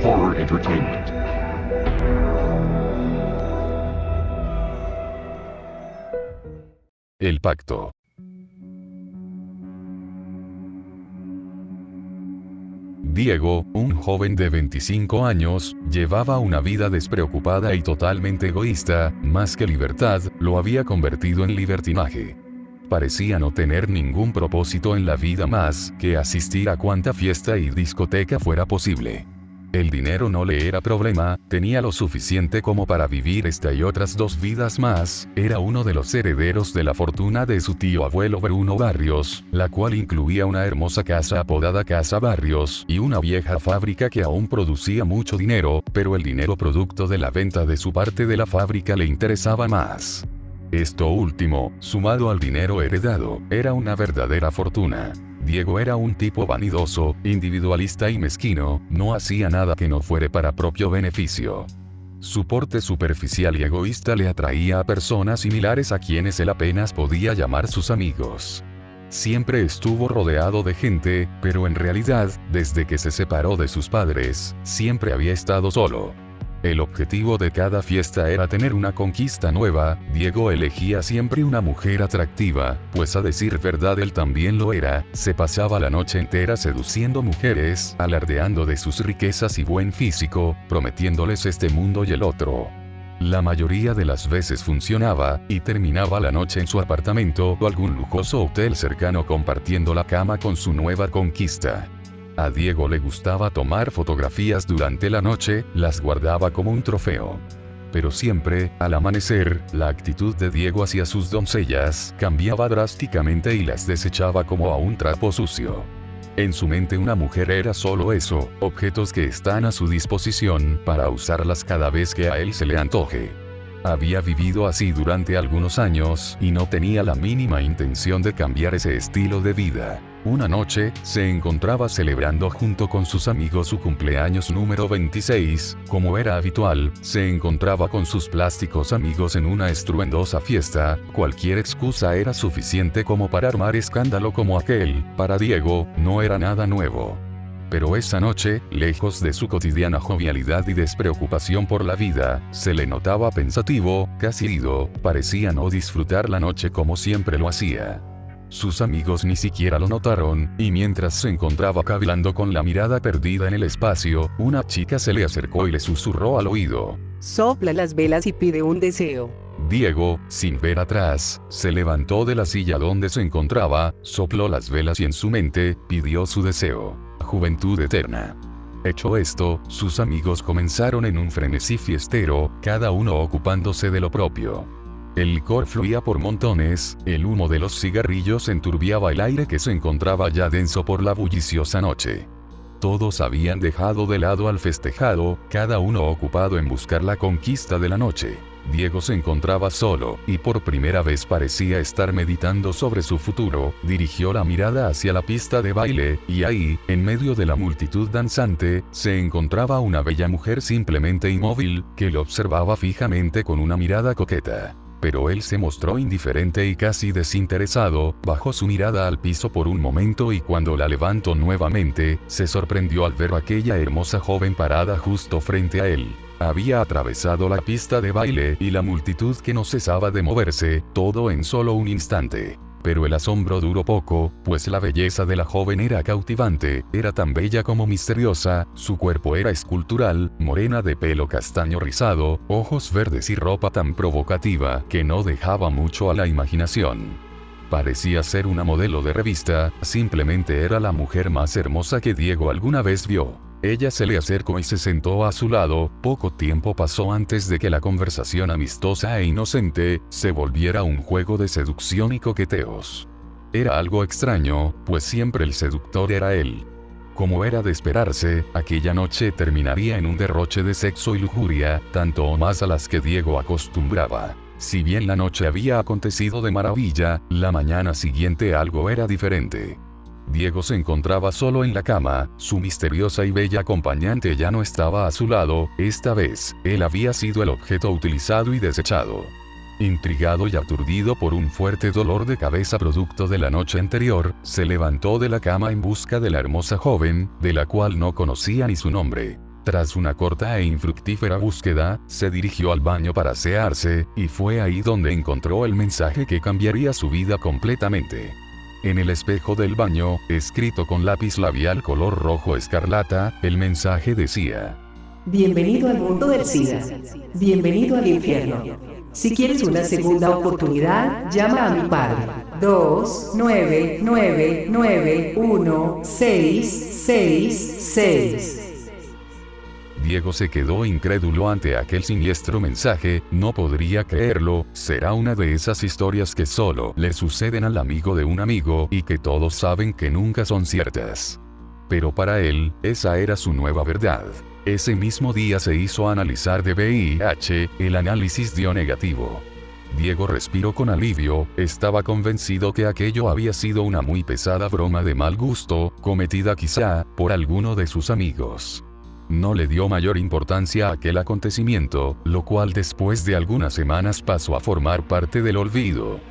Horror Entertainment. El pacto. Diego, un joven de 25 años, llevaba una vida despreocupada y totalmente egoísta, más que libertad, lo había convertido en libertinaje. Parecía no tener ningún propósito en la vida más que asistir a cuanta fiesta y discoteca fuera posible. El dinero no le era problema, tenía lo suficiente como para vivir esta y otras 2 vidas más, era uno de los herederos de la fortuna de su tío abuelo Bruno Barrios, la cual incluía una hermosa casa apodada Casa Barrios y una vieja fábrica que aún producía mucho dinero, pero el dinero producto de la venta de su parte de la fábrica le interesaba más. Esto último, sumado al dinero heredado, era una verdadera fortuna. Diego era un tipo vanidoso, individualista y mezquino, no hacía nada que no fuere para propio beneficio. Su porte superficial y egoísta le atraía a personas similares a quienes él apenas podía llamar sus amigos. Siempre estuvo rodeado de gente, pero en realidad, desde que se separó de sus padres, siempre había estado solo. El objetivo de cada fiesta era tener una conquista nueva. Diego elegía siempre una mujer atractiva, pues a decir verdad él también lo era, se pasaba la noche entera seduciendo mujeres, alardeando de sus riquezas y buen físico, prometiéndoles este mundo y el otro. La mayoría de las veces funcionaba, y terminaba la noche en su apartamento o algún lujoso hotel cercano compartiendo la cama con su nueva conquista. A Diego le gustaba tomar fotografías durante la noche, las guardaba como un trofeo. Pero siempre, al amanecer, la actitud de Diego hacia sus doncellas cambiaba drásticamente y las desechaba como a un trapo sucio. En su mente una mujer era solo eso, objetos que están a su disposición para usarlas cada vez que a él se le antoje. Había vivido así durante algunos años y no tenía la mínima intención de cambiar ese estilo de vida. Una noche, se encontraba celebrando junto con sus amigos su cumpleaños número 26, como era habitual, se encontraba con sus plásticos amigos en una estruendosa fiesta, cualquier excusa era suficiente como para armar escándalo como aquel, para Diego, no era nada nuevo. Pero esa noche, lejos de su cotidiana jovialidad y despreocupación por la vida, se le notaba pensativo, casi ido, parecía no disfrutar la noche como siempre lo hacía. Sus amigos ni siquiera lo notaron, y mientras se encontraba cavilando con la mirada perdida en el espacio, una chica se le acercó y le susurró al oído: Sopla las velas y pide un deseo. Diego, sin ver atrás, se levantó de la silla donde se encontraba, sopló las velas y en su mente, pidió su deseo: juventud eterna. Hecho esto, sus amigos comenzaron en un frenesí fiestero, cada uno ocupándose de lo propio. El licor fluía por montones, el humo de los cigarrillos enturbiaba el aire que se encontraba ya denso por la bulliciosa noche. Todos habían dejado de lado al festejado, cada uno ocupado en buscar la conquista de la noche. Diego se encontraba solo, y por primera vez parecía estar meditando sobre su futuro. Dirigió la mirada hacia la pista de baile, y ahí, en medio de la multitud danzante, se encontraba una bella mujer simplemente inmóvil, que lo observaba fijamente con una mirada coqueta. Pero él se mostró indiferente y casi desinteresado, bajó su mirada al piso por un momento y cuando la levantó nuevamente, se sorprendió al ver a aquella hermosa joven parada justo frente a él. Había atravesado la pista de baile y la multitud que no cesaba de moverse, todo en solo un instante. Pero el asombro duró poco, pues la belleza de la joven era cautivante, era tan bella como misteriosa, su cuerpo era escultural, morena de pelo castaño rizado, ojos verdes y ropa tan provocativa que no dejaba mucho a la imaginación. Parecía ser una modelo de revista, simplemente era la mujer más hermosa que Diego alguna vez vio. Ella se le acercó y se sentó a su lado. Poco tiempo pasó antes de que la conversación amistosa e inocente se volviera un juego de seducción y coqueteos. Era algo extraño, pues siempre el seductor era él. Como era de esperarse, aquella noche terminaría en un derroche de sexo y lujuria, tanto o más a las que Diego acostumbraba. Si bien la noche había acontecido de maravilla, la mañana siguiente algo era diferente. Diego se encontraba solo en la cama, su misteriosa y bella acompañante ya no estaba a su lado, esta vez, él había sido el objeto utilizado y desechado. Intrigado y aturdido por un fuerte dolor de cabeza producto de la noche anterior, se levantó de la cama en busca de la hermosa joven, de la cual no conocía ni su nombre. Tras una corta e infructífera búsqueda, se dirigió al baño para asearse, y fue ahí donde encontró el mensaje que cambiaría su vida completamente. En el espejo del baño, escrito con lápiz labial color rojo escarlata, el mensaje decía: Bienvenido al mundo del SIDA. Bienvenido al infierno. Si quieres una segunda oportunidad, llama a mi padre. 299916666. Diego se quedó incrédulo ante aquel siniestro mensaje, no podría creerlo, será una de esas historias que solo le suceden al amigo de un amigo y que todos saben que nunca son ciertas. Pero para él, esa era su nueva verdad. Ese mismo día se hizo analizar de VIH, el análisis dio negativo. Diego respiró con alivio, estaba convencido que aquello había sido una muy pesada broma de mal gusto, cometida quizá por alguno de sus amigos. No le dio mayor importancia a aquel acontecimiento, lo cual después de algunas semanas pasó a formar parte del olvido.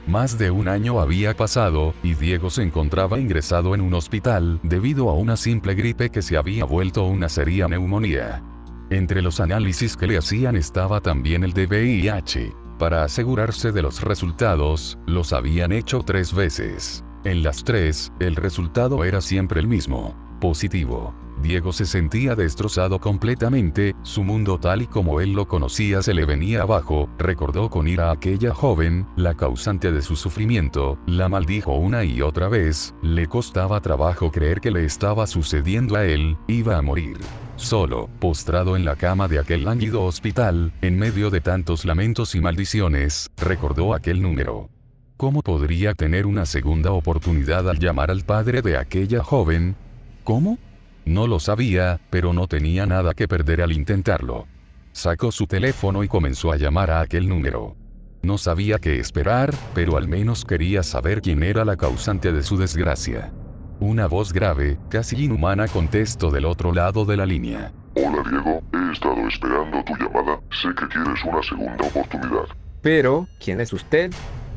Más de un año había pasado, y Diego se encontraba ingresado en un hospital debido a una simple gripe que se había vuelto una seria neumonía. Entre los análisis que le hacían estaba también el de VIH. Para asegurarse de los resultados, los habían hecho 3 veces. En las 3, el resultado era siempre el mismo: positivo. Diego se sentía destrozado completamente, su mundo tal y como él lo conocía se le venía abajo, recordó con ira a aquella joven, la causante de su sufrimiento, la maldijo una y otra vez, le costaba trabajo creer que le estaba sucediendo a él, iba a morir. Solo, postrado en la cama de aquel lánguido hospital, en medio de tantos lamentos y maldiciones, recordó aquel número. ¿Cómo podría tener una segunda oportunidad al llamar al padre de aquella joven? ¿Cómo? No lo sabía, pero no tenía nada que perder al intentarlo. Sacó su teléfono y comenzó a llamar a aquel número. No sabía qué esperar, pero al menos quería saber quién era la causante de su desgracia. Una voz grave, casi inhumana contestó del otro lado de la línea. Hola Diego, he estado esperando tu llamada, sé que quieres una segunda oportunidad. Pero, ¿quién es usted?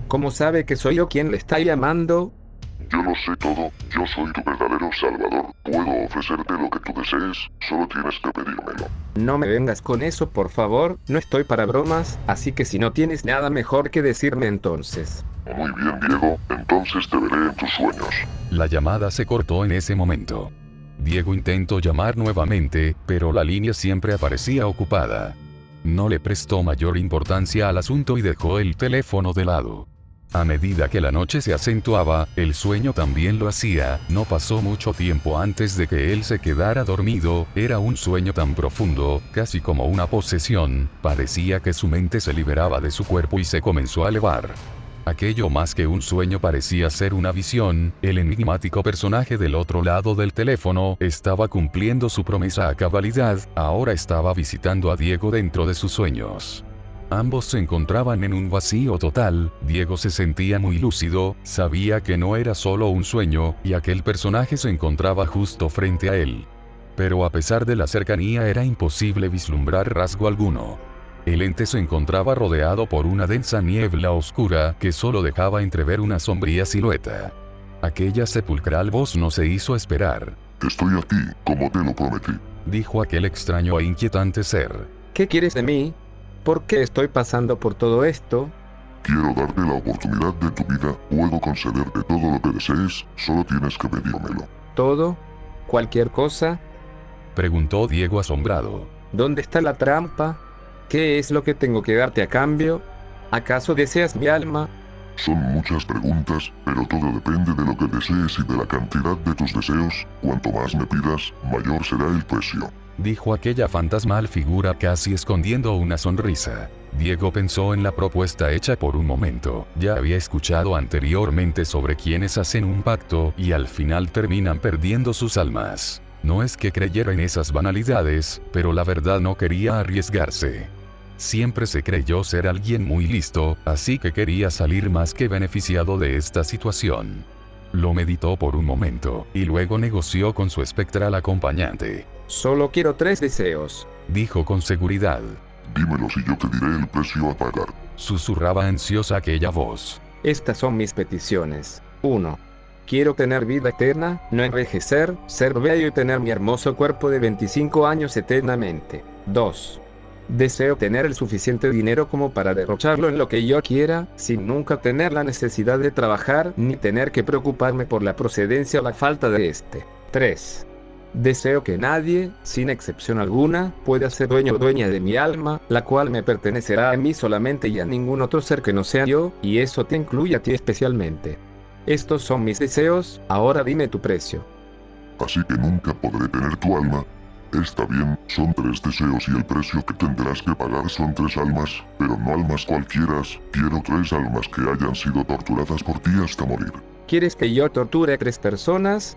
¿Cómo sabe que soy yo quien le está llamando? Yo lo sé todo, yo soy tu verdadero salvador, puedo ofrecerte lo que tú desees, solo tienes que pedírmelo. No me vengas con eso, por favor, no estoy para bromas, así que si no tienes nada mejor que decirme entonces. Muy bien Diego, entonces te veré en tus sueños. La llamada se cortó en ese momento. Diego intentó llamar nuevamente, pero la línea siempre aparecía ocupada. No le prestó mayor importancia al asunto y dejó el teléfono de lado. A medida que la noche se acentuaba, el sueño también lo hacía, no pasó mucho tiempo antes de que él se quedara dormido, era un sueño tan profundo, casi como una posesión, parecía que su mente se liberaba de su cuerpo y se comenzó a elevar. Aquello más que un sueño parecía ser una visión, el enigmático personaje del otro lado del teléfono estaba cumpliendo su promesa a cabalidad, ahora estaba visitando a Diego dentro de sus sueños. Ambos se encontraban en un vacío total, Diego se sentía muy lúcido, sabía que no era solo un sueño, y aquel personaje se encontraba justo frente a él. Pero a pesar de la cercanía era imposible vislumbrar rasgo alguno. El ente se encontraba rodeado por una densa niebla oscura que solo dejaba entrever una sombría silueta. Aquella sepulcral voz no se hizo esperar. Estoy aquí, como te lo prometí. Dijo aquel extraño e inquietante ser. ¿Qué quieres de mí? ¿Por qué estoy pasando por todo esto? Quiero darte la oportunidad de tu vida, puedo concederte todo lo que desees, solo tienes que pedírmelo. ¿Todo? ¿Cualquier cosa? Preguntó Diego asombrado. ¿Dónde está la trampa? ¿Qué es lo que tengo que darte a cambio? ¿Acaso deseas mi alma? Son muchas preguntas, pero todo depende de lo que desees y de la cantidad de tus deseos, cuanto más me pidas, mayor será el precio. Dijo aquella fantasmal figura casi escondiendo una sonrisa. Diego pensó en la propuesta hecha por un momento, ya había escuchado anteriormente sobre quienes hacen un pacto y al final terminan perdiendo sus almas. No es que creyera en esas banalidades, pero la verdad no quería arriesgarse. Siempre se creyó ser alguien muy listo, así que quería salir más que beneficiado de esta situación. Lo meditó por un momento, y luego negoció con su espectral acompañante. Solo quiero 3 deseos. Dijo con seguridad. Dímelo y yo te diré el precio a pagar. Susurraba ansiosa aquella voz. Estas son mis peticiones. 1. Quiero tener vida eterna, no envejecer, ser bello y tener mi hermoso cuerpo de 25 años eternamente. 2. Deseo tener el suficiente dinero como para derrocharlo en lo que yo quiera, sin nunca tener la necesidad de trabajar ni tener que preocuparme por la procedencia o la falta de este. 3. Deseo que nadie, sin excepción alguna, pueda ser dueño o dueña de mi alma, la cual me pertenecerá a mí solamente y a ningún otro ser que no sea yo, y eso te incluye a ti especialmente. Estos son mis deseos, ahora dime tu precio. Así que nunca podré tener tu alma. Está bien, son 3 deseos y el precio que tendrás que pagar son 3 almas, pero no almas cualquieras, quiero 3 almas que hayan sido torturadas por ti hasta morir. ¿Quieres que yo torture a 3 personas?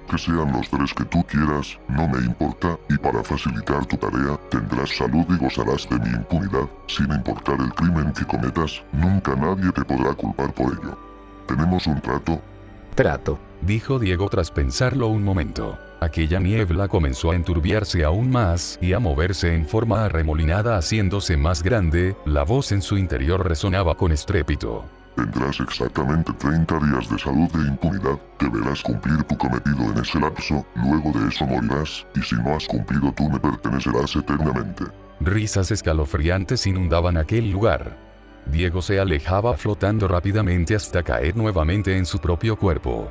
Que sean los 3 que tú quieras, no me importa, y para facilitar tu tarea, tendrás salud y gozarás de mi impunidad, sin importar el crimen que cometas, nunca nadie te podrá culpar por ello. ¿Tenemos un trato? Trato, dijo Diego tras pensarlo un momento. Aquella niebla comenzó a enturbiarse aún más y a moverse en forma arremolinada haciéndose más grande, la voz en su interior resonaba con estrépito. Tendrás exactamente 30 días de salud e impunidad, deberás cumplir tu cometido en ese lapso, luego de eso morirás, y si no has cumplido tú me pertenecerás eternamente. Risas escalofriantes inundaban aquel lugar. Diego se alejaba flotando rápidamente hasta caer nuevamente en su propio cuerpo.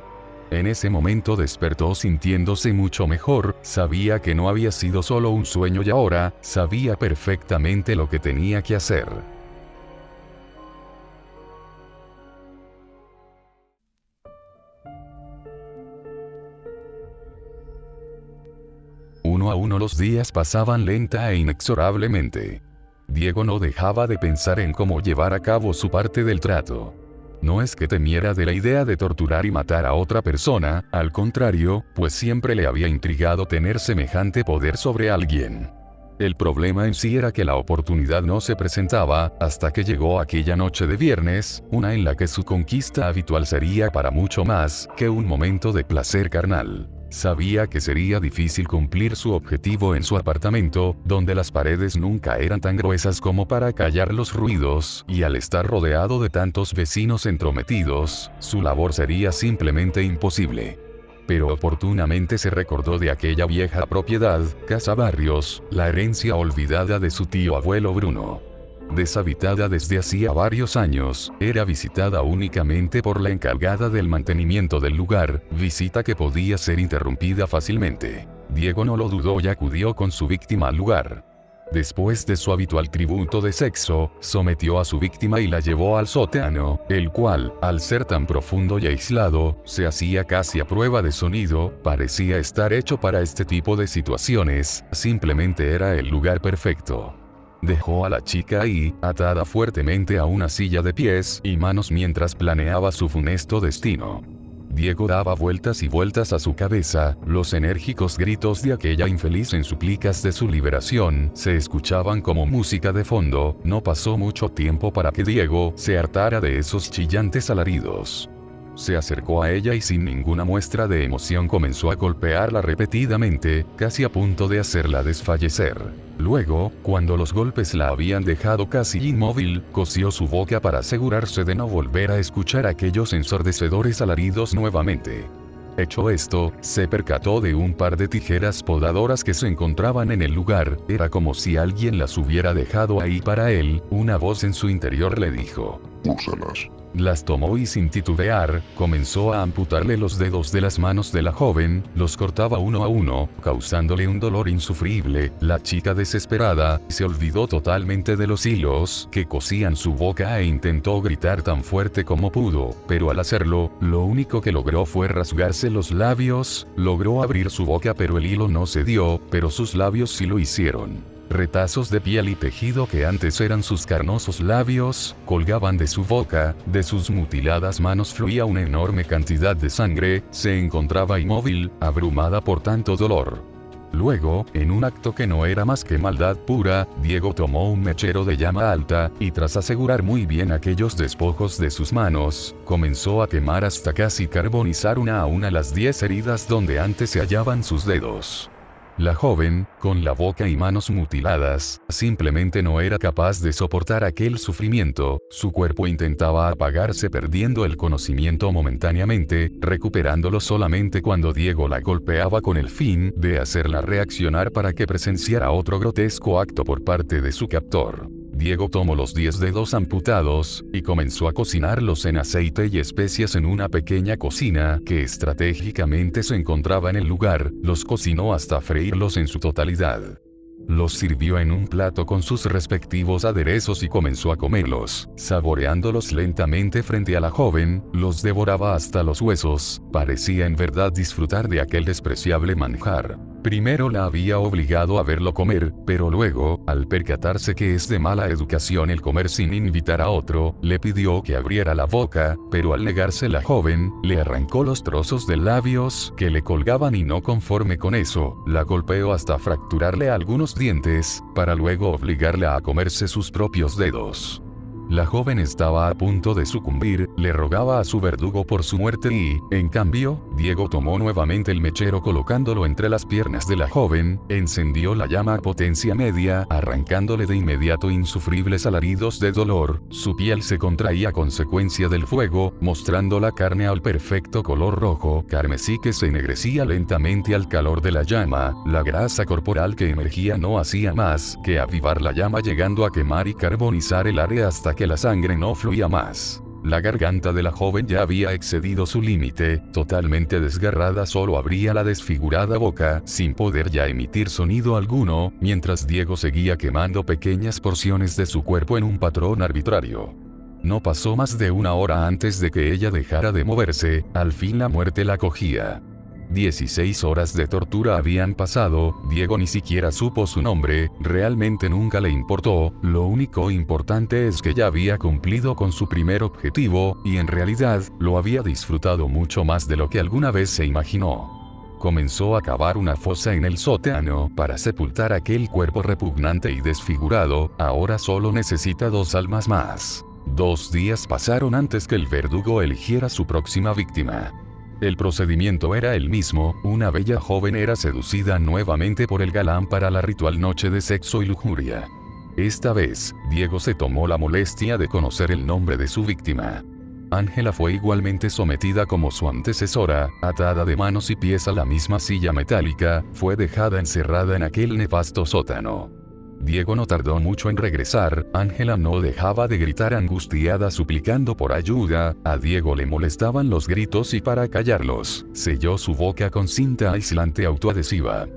En ese momento despertó sintiéndose mucho mejor, sabía que no había sido solo un sueño y ahora, sabía perfectamente lo que tenía que hacer. Uno a uno los días pasaban lenta e inexorablemente. Diego no dejaba de pensar en cómo llevar a cabo su parte del trato. No es que temiera de la idea de torturar y matar a otra persona, al contrario, pues siempre le había intrigado tener semejante poder sobre alguien. El problema en sí era que la oportunidad no se presentaba, hasta que llegó aquella noche de viernes, una en la que su conquista habitual sería para mucho más que un momento de placer carnal. Sabía que sería difícil cumplir su objetivo en su apartamento, donde las paredes nunca eran tan gruesas como para callar los ruidos, y al estar rodeado de tantos vecinos entrometidos, su labor sería simplemente imposible. Pero oportunamente se recordó de aquella vieja propiedad, Casa Barrios, la herencia olvidada de su tío abuelo Bruno. Deshabitada desde hacía varios años, era visitada únicamente por la encargada del mantenimiento del lugar, visita que podía ser interrumpida fácilmente. Diego no lo dudó y acudió con su víctima al lugar. Después de su habitual tributo de sexo, sometió a su víctima y la llevó al sótano, el cual, al ser tan profundo y aislado, se hacía casi a prueba de sonido, parecía estar hecho para este tipo de situaciones, simplemente era el lugar perfecto. Dejó a la chica ahí, atada fuertemente a una silla de pies y manos mientras planeaba su funesto destino. Diego daba vueltas y vueltas a su cabeza, los enérgicos gritos de aquella infeliz en súplicas de su liberación se escuchaban como música de fondo. No pasó mucho tiempo para que Diego se hartara de esos chillantes alaridos. Se acercó a ella y sin ninguna muestra de emoción comenzó a golpearla repetidamente, casi a punto de hacerla desfallecer. Luego, cuando los golpes la habían dejado casi inmóvil, cosió su boca para asegurarse de no volver a escuchar aquellos ensordecedores alaridos nuevamente. Hecho esto, se percató de un par de tijeras podadoras que se encontraban en el lugar, era como si alguien las hubiera dejado ahí para él, una voz en su interior le dijo: Úsalas. Las tomó y sin titubear, comenzó a amputarle los dedos de las manos de la joven, los cortaba uno a uno, causándole un dolor insufrible. La chica desesperada, se olvidó totalmente de los hilos que cosían su boca e intentó gritar tan fuerte como pudo, pero al hacerlo, lo único que logró fue rasgarse los labios, logró abrir su boca pero el hilo no cedió, pero sus labios sí lo hicieron. Retazos de piel y tejido que antes eran sus carnosos labios, colgaban de su boca, de sus mutiladas manos fluía una enorme cantidad de sangre, se encontraba inmóvil, abrumada por tanto dolor. Luego, en un acto que no era más que maldad pura, Diego tomó un mechero de llama alta, y tras asegurar muy bien aquellos despojos de sus manos, comenzó a quemar hasta casi carbonizar una a una las 10 heridas donde antes se hallaban sus dedos. La joven, con la boca y manos mutiladas, simplemente no era capaz de soportar aquel sufrimiento, su cuerpo intentaba apagarse perdiendo el conocimiento momentáneamente, recuperándolo solamente cuando Diego la golpeaba con el fin de hacerla reaccionar para que presenciara otro grotesco acto por parte de su captor. Diego tomó los 10 dedos amputados, y comenzó a cocinarlos en aceite y especias en una pequeña cocina que estratégicamente se encontraba en el lugar, los cocinó hasta freírlos en su totalidad. Los sirvió en un plato con sus respectivos aderezos y comenzó a comerlos, saboreándolos lentamente frente a la joven, los devoraba hasta los huesos, parecía en verdad disfrutar de aquel despreciable manjar. Primero la había obligado a verlo comer, pero luego, al percatarse que es de mala educación el comer sin invitar a otro, le pidió que abriera la boca, pero al negarse la joven, le arrancó los trozos de labios que le colgaban y no conforme con eso, la golpeó hasta fracturarle algunos dientes, para luego obligarla a comerse sus propios dedos. La joven estaba a punto de sucumbir, le rogaba a su verdugo por su muerte y, en cambio, Diego tomó nuevamente el mechero colocándolo entre las piernas de la joven, encendió la llama a potencia media, arrancándole de inmediato insufribles alaridos de dolor, su piel se contraía a consecuencia del fuego, mostrando la carne al perfecto color rojo carmesí que se ennegrecía lentamente al calor de la llama, la grasa corporal que emergía no hacía más que avivar la llama llegando a quemar y carbonizar el área hasta que la sangre no fluía más. La garganta de la joven ya había excedido su límite, totalmente desgarrada solo abría la desfigurada boca, sin poder ya emitir sonido alguno, mientras Diego seguía quemando pequeñas porciones de su cuerpo en un patrón arbitrario. No pasó más de una hora antes de que ella dejara de moverse, al fin la muerte la cogía. 16 horas de tortura habían pasado, Diego ni siquiera supo su nombre, realmente nunca le importó, lo único importante es que ya había cumplido con su primer objetivo, y en realidad, lo había disfrutado mucho más de lo que alguna vez se imaginó. Comenzó a cavar una fosa en el sótano para sepultar aquel cuerpo repugnante y desfigurado, ahora solo necesita 2 almas más. 2 días pasaron antes que el verdugo eligiera su próxima víctima. El procedimiento era el mismo, una bella joven era seducida nuevamente por el galán para la ritual noche de sexo y lujuria. Esta vez, Diego se tomó la molestia de conocer el nombre de su víctima. Ángela fue igualmente sometida como su antecesora, atada de manos y pies a la misma silla metálica, fue dejada encerrada en aquel nefasto sótano. Diego no tardó mucho en regresar, Ángela no dejaba de gritar angustiada suplicando por ayuda, a Diego le molestaban los gritos y para callarlos, selló su boca con cinta aislante autoadhesiva.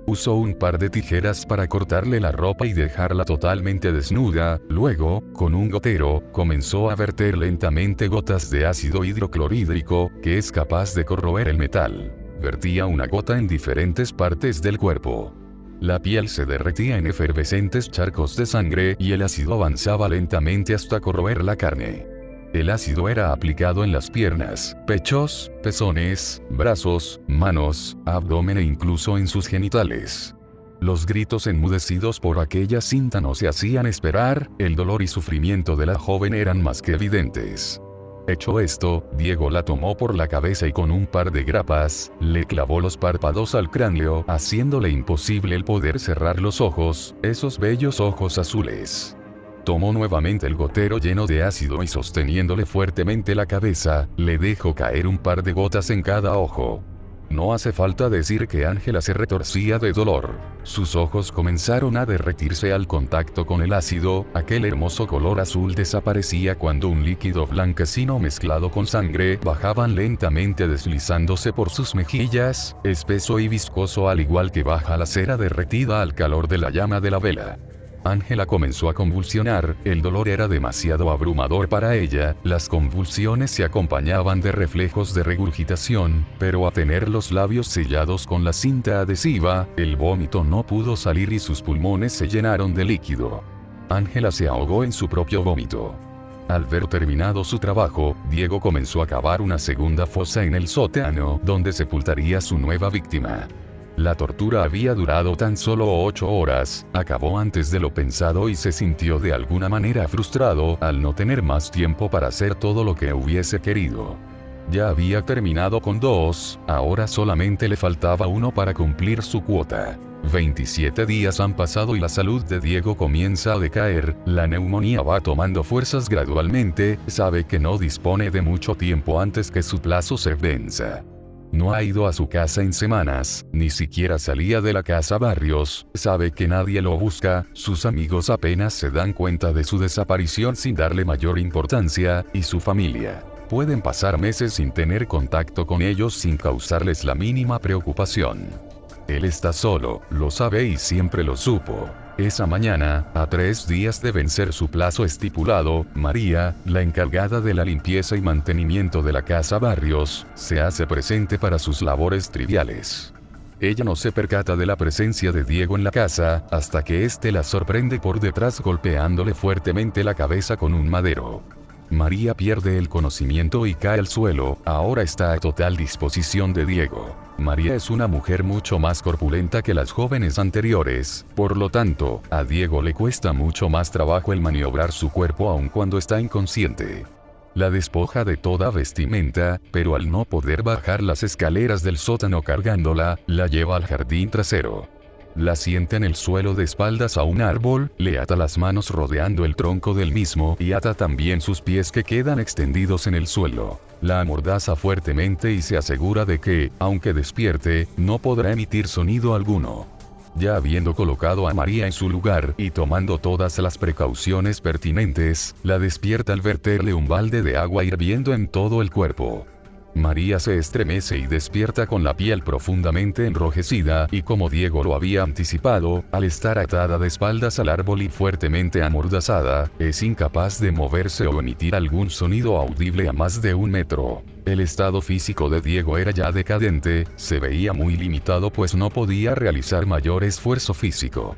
Usó un par de tijeras para cortarle la ropa y dejarla totalmente desnuda, luego, con un gotero, comenzó a verter lentamente gotas de ácido hidroclorhídrico, que es capaz de corroer el metal. Vertía una gota en diferentes partes del cuerpo. La piel se derretía en efervescentes charcos de sangre y el ácido avanzaba lentamente hasta corroer la carne. El ácido era aplicado en las piernas, pechos, pezones, brazos, manos, abdomen e incluso en sus genitales. Los gritos enmudecidos por aquella cinta no se hacían esperar, el dolor y sufrimiento de la joven eran más que evidentes. Hecho esto, Diego la tomó por la cabeza y con un par de grapas, le clavó los párpados al cráneo, haciéndole imposible el poder cerrar los ojos, esos bellos ojos azules. Tomó nuevamente el gotero lleno de ácido y sosteniéndole fuertemente la cabeza, le dejó caer un par de gotas en cada ojo. No hace falta decir que Ángela se retorcía de dolor. Sus ojos comenzaron a derretirse al contacto con el ácido, aquel hermoso color azul desaparecía cuando un líquido blanquecino mezclado con sangre bajaban lentamente deslizándose por sus mejillas, espeso y viscoso al igual que baja la cera derretida al calor de la llama de la vela. Ángela comenzó a convulsionar, el dolor era demasiado abrumador para ella, las convulsiones se acompañaban de reflejos de regurgitación, pero a tener los labios sellados con la cinta adhesiva, el vómito no pudo salir y sus pulmones se llenaron de líquido. Ángela se ahogó en su propio vómito. Al ver terminado su trabajo, Diego comenzó a cavar una segunda fosa en el sótano, donde sepultaría su nueva víctima. La tortura había durado tan solo 8 horas, acabó antes de lo pensado y se sintió de alguna manera frustrado al no tener más tiempo para hacer todo lo que hubiese querido. Ya había terminado con 2, ahora solamente le faltaba 1 para cumplir su cuota. 27 días han pasado y la salud de Diego comienza a decaer, la neumonía va tomando fuerzas gradualmente, sabe que no dispone de mucho tiempo antes que su plazo se venza. No ha ido a su casa en semanas, ni siquiera salía de la casa Barrios, sabe que nadie lo busca, sus amigos apenas se dan cuenta de su desaparición sin darle mayor importancia, y su familia. Pueden pasar meses sin tener contacto con ellos sin causarles la mínima preocupación. Él está solo, lo sabe y siempre lo supo. Esa mañana, a 3 días de vencer su plazo estipulado, María, la encargada de la limpieza y mantenimiento de la casa Barrios, se hace presente para sus labores triviales. Ella no se percata de la presencia de Diego en la casa, hasta que éste la sorprende por detrás golpeándole fuertemente la cabeza con un madero. María pierde el conocimiento y cae al suelo, ahora está a total disposición de Diego. María es una mujer mucho más corpulenta que las jóvenes anteriores, por lo tanto, a Diego le cuesta mucho más trabajo el maniobrar su cuerpo aun cuando está inconsciente. La despoja de toda vestimenta, pero al no poder bajar las escaleras del sótano cargándola, la lleva al jardín trasero. La sienta en el suelo de espaldas a un árbol, le ata las manos rodeando el tronco del mismo y ata también sus pies que quedan extendidos en el suelo. La amordaza fuertemente y se asegura de que, aunque despierte, no podrá emitir sonido alguno. Ya habiendo colocado a María en su lugar y tomando todas las precauciones pertinentes, la despierta al verterle un balde de agua hirviendo en todo el cuerpo. María se estremece y despierta con la piel profundamente enrojecida y como Diego lo había anticipado, al estar atada de espaldas al árbol y fuertemente amordazada, es incapaz de moverse o emitir algún sonido audible a más de 1 metro. El estado físico de Diego era ya decadente, se veía muy limitado pues no podía realizar mayor esfuerzo físico.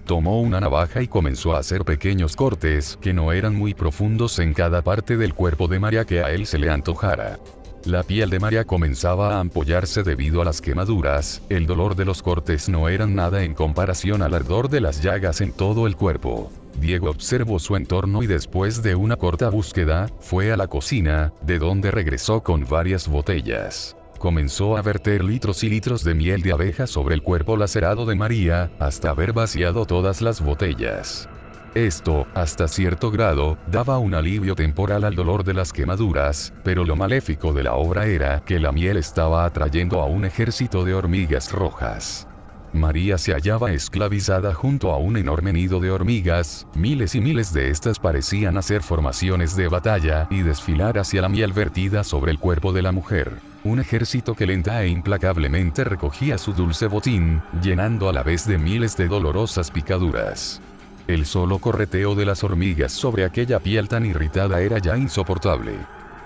Tomó una navaja y comenzó a hacer pequeños cortes que no eran muy profundos en cada parte del cuerpo de María que a él se le antojara. La piel de María comenzaba a ampollarse debido a las quemaduras, el dolor de los cortes no eran nada en comparación al ardor de las llagas en todo el cuerpo. Diego observó su entorno y después de una corta búsqueda, fue a la cocina, de donde regresó con varias botellas. Comenzó a verter litros y litros de miel de abeja sobre el cuerpo lacerado de María, hasta haber vaciado todas las botellas. Esto, hasta cierto grado, daba un alivio temporal al dolor de las quemaduras, pero lo maléfico de la obra era que la miel estaba atrayendo a un ejército de hormigas rojas. María se hallaba esclavizada junto a un enorme nido de hormigas, miles y miles de estas parecían hacer formaciones de batalla y desfilar hacia la miel vertida sobre el cuerpo de la mujer. Un ejército que lenta e implacablemente recogía su dulce botín, llenando a la vez de miles de dolorosas picaduras. El solo correteo de las hormigas sobre aquella piel tan irritada era ya insoportable.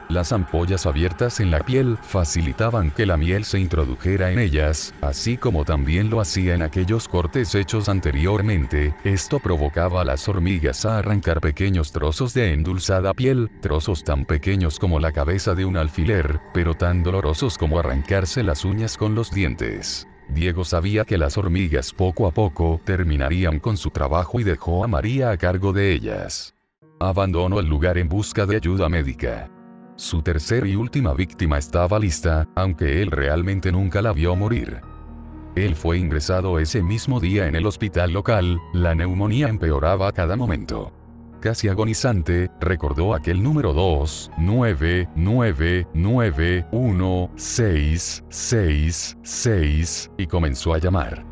Las ampollas abiertas en la piel facilitaban que la miel se introdujera en ellas, así como también lo hacía en aquellos cortes hechos anteriormente. Esto provocaba a las hormigas a arrancar pequeños trozos de endulzada piel, trozos tan pequeños como la cabeza de un alfiler, pero tan dolorosos como arrancarse las uñas con los dientes. Diego sabía que las hormigas poco a poco terminarían con su trabajo y dejó a María a cargo de ellas. Abandonó el lugar en busca de ayuda médica. Su tercera y última víctima estaba lista, aunque él realmente nunca la vio morir. Él fue ingresado ese mismo día en el hospital local, la neumonía empeoraba a cada momento. Casi agonizante, recordó aquel número 299916666 y comenzó a llamar.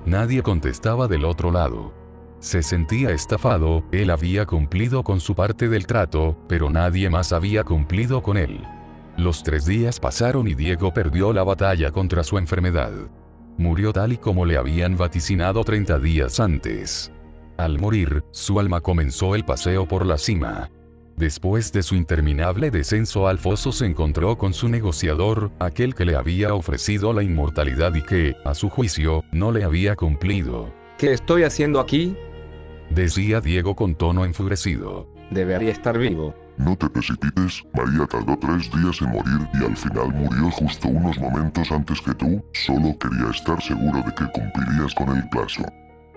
Nadie contestaba del otro lado. Se sentía estafado, él había cumplido con su parte del trato, pero nadie más había cumplido con él. Los 3 días pasaron y Diego perdió la batalla contra su enfermedad. Murió tal y como le habían vaticinado 30 días antes. Al morir, su alma comenzó el paseo por la cima. Después de su interminable descenso al foso se encontró con su negociador, aquel que le había ofrecido la inmortalidad y que, a su juicio, no le había cumplido. ¿Qué estoy haciendo aquí? Decía Diego con tono enfurecido. Debería estar vivo. No te precipites, María tardó 3 días en morir y al final murió justo unos momentos antes que tú, solo quería estar seguro de que cumplirías con el plazo.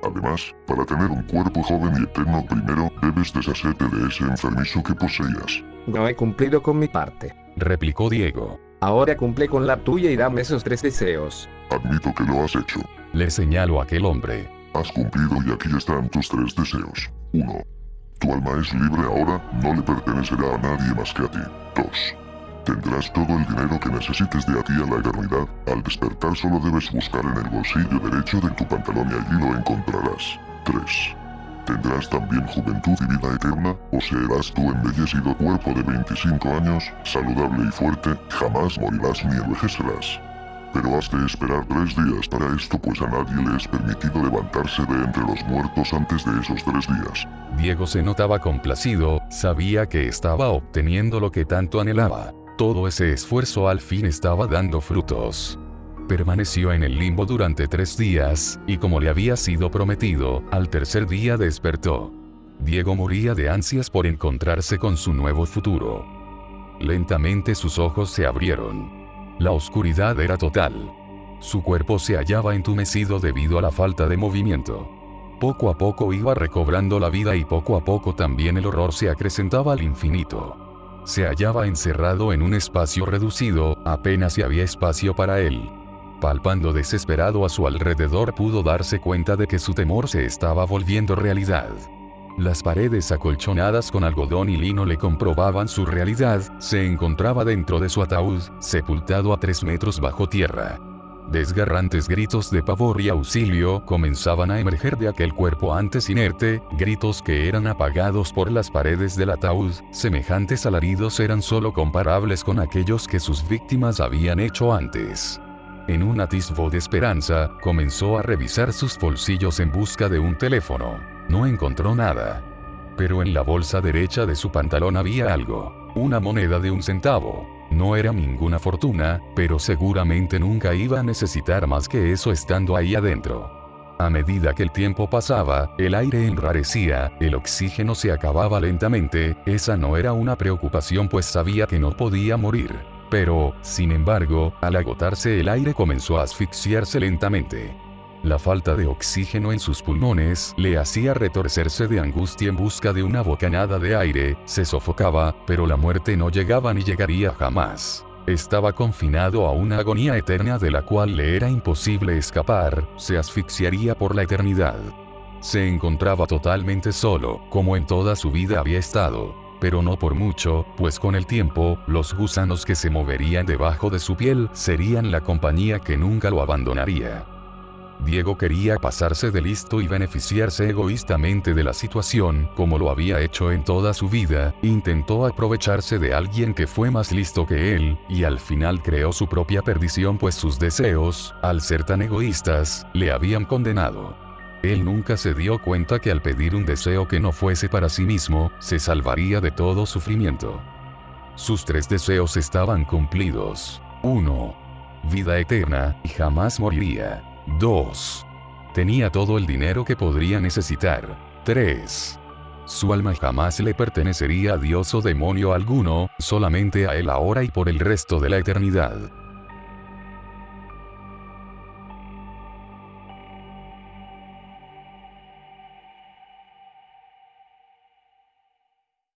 Además, para tener un cuerpo joven y eterno primero, debes deshacerte de ese enfermizo que poseías. No he cumplido con mi parte. Replicó Diego. Ahora cumple con la tuya y dame esos 3 deseos. Admito que lo has hecho. Le señaló aquel hombre. Has cumplido y aquí están tus 3 deseos. 1. Tu alma es libre ahora, no le pertenecerá a nadie más que a ti. 2. Tendrás todo el dinero que necesites de aquí a la eternidad. Al despertar solo debes buscar en el bolsillo derecho de tu pantalón y allí lo encontrarás. 3. Tendrás también juventud y vida eterna, poseerás tu embellecido cuerpo de 25 años, saludable y fuerte, jamás morirás ni envejecerás. Pero has de esperar 3 días para esto, pues a nadie le es permitido levantarse de entre los muertos antes de esos 3 días. Diego se notaba complacido, sabía que estaba obteniendo lo que tanto anhelaba. Todo ese esfuerzo al fin estaba dando frutos. Permaneció en el limbo durante 3 días, y como le había sido prometido, al tercer día despertó. Diego moría de ansias por encontrarse con su nuevo futuro. Lentamente sus ojos se abrieron. La oscuridad era total. Su cuerpo se hallaba entumecido debido a la falta de movimiento. Poco a poco iba recobrando la vida y poco a poco también el horror se acrecentaba al infinito. Se hallaba encerrado en un espacio reducido, apenas si había espacio para él. Palpando desesperado a su alrededor pudo darse cuenta de que su temor se estaba volviendo realidad. Las paredes acolchonadas con algodón y lino le comprobaban su realidad, se encontraba dentro de su ataúd, sepultado a 3 metros bajo tierra. Desgarrantes gritos de pavor y auxilio comenzaban a emerger de aquel cuerpo antes inerte, gritos que eran apagados por las paredes del ataúd, semejantes alaridos eran solo comparables con aquellos que sus víctimas habían hecho antes. En un atisbo de esperanza, comenzó a revisar sus bolsillos en busca de un teléfono. No encontró nada. Pero en la bolsa derecha de su pantalón había algo. Una moneda de 1 centavo. No era ninguna fortuna, pero seguramente nunca iba a necesitar más que eso estando ahí adentro. A medida que el tiempo pasaba, el aire enrarecía, el oxígeno se acababa lentamente, esa no era una preocupación pues sabía que no podía morir. Pero, sin embargo, al agotarse el aire comenzó a asfixiarse lentamente. La falta de oxígeno en sus pulmones le hacía retorcerse de angustia en busca de una bocanada de aire, se sofocaba, pero la muerte no llegaba ni llegaría jamás. Estaba confinado a una agonía eterna de la cual le era imposible escapar, se asfixiaría por la eternidad. Se encontraba totalmente solo, como en toda su vida había estado. Pero no por mucho, pues con el tiempo, los gusanos que se moverían debajo de su piel serían la compañía que nunca lo abandonaría. Diego quería pasarse de listo y beneficiarse egoístamente de la situación, como lo había hecho en toda su vida, intentó aprovecharse de alguien que fue más listo que él, y al final creó su propia perdición pues sus deseos, al ser tan egoístas, le habían condenado. Él nunca se dio cuenta que al pedir un deseo que no fuese para sí mismo, se salvaría de todo sufrimiento. Sus 3 deseos estaban cumplidos. 1. Vida eterna, y jamás moriría. 2. Tenía todo el dinero que podría necesitar. 3. Su alma jamás le pertenecería a Dios o demonio alguno, solamente a él ahora y por el resto de la eternidad.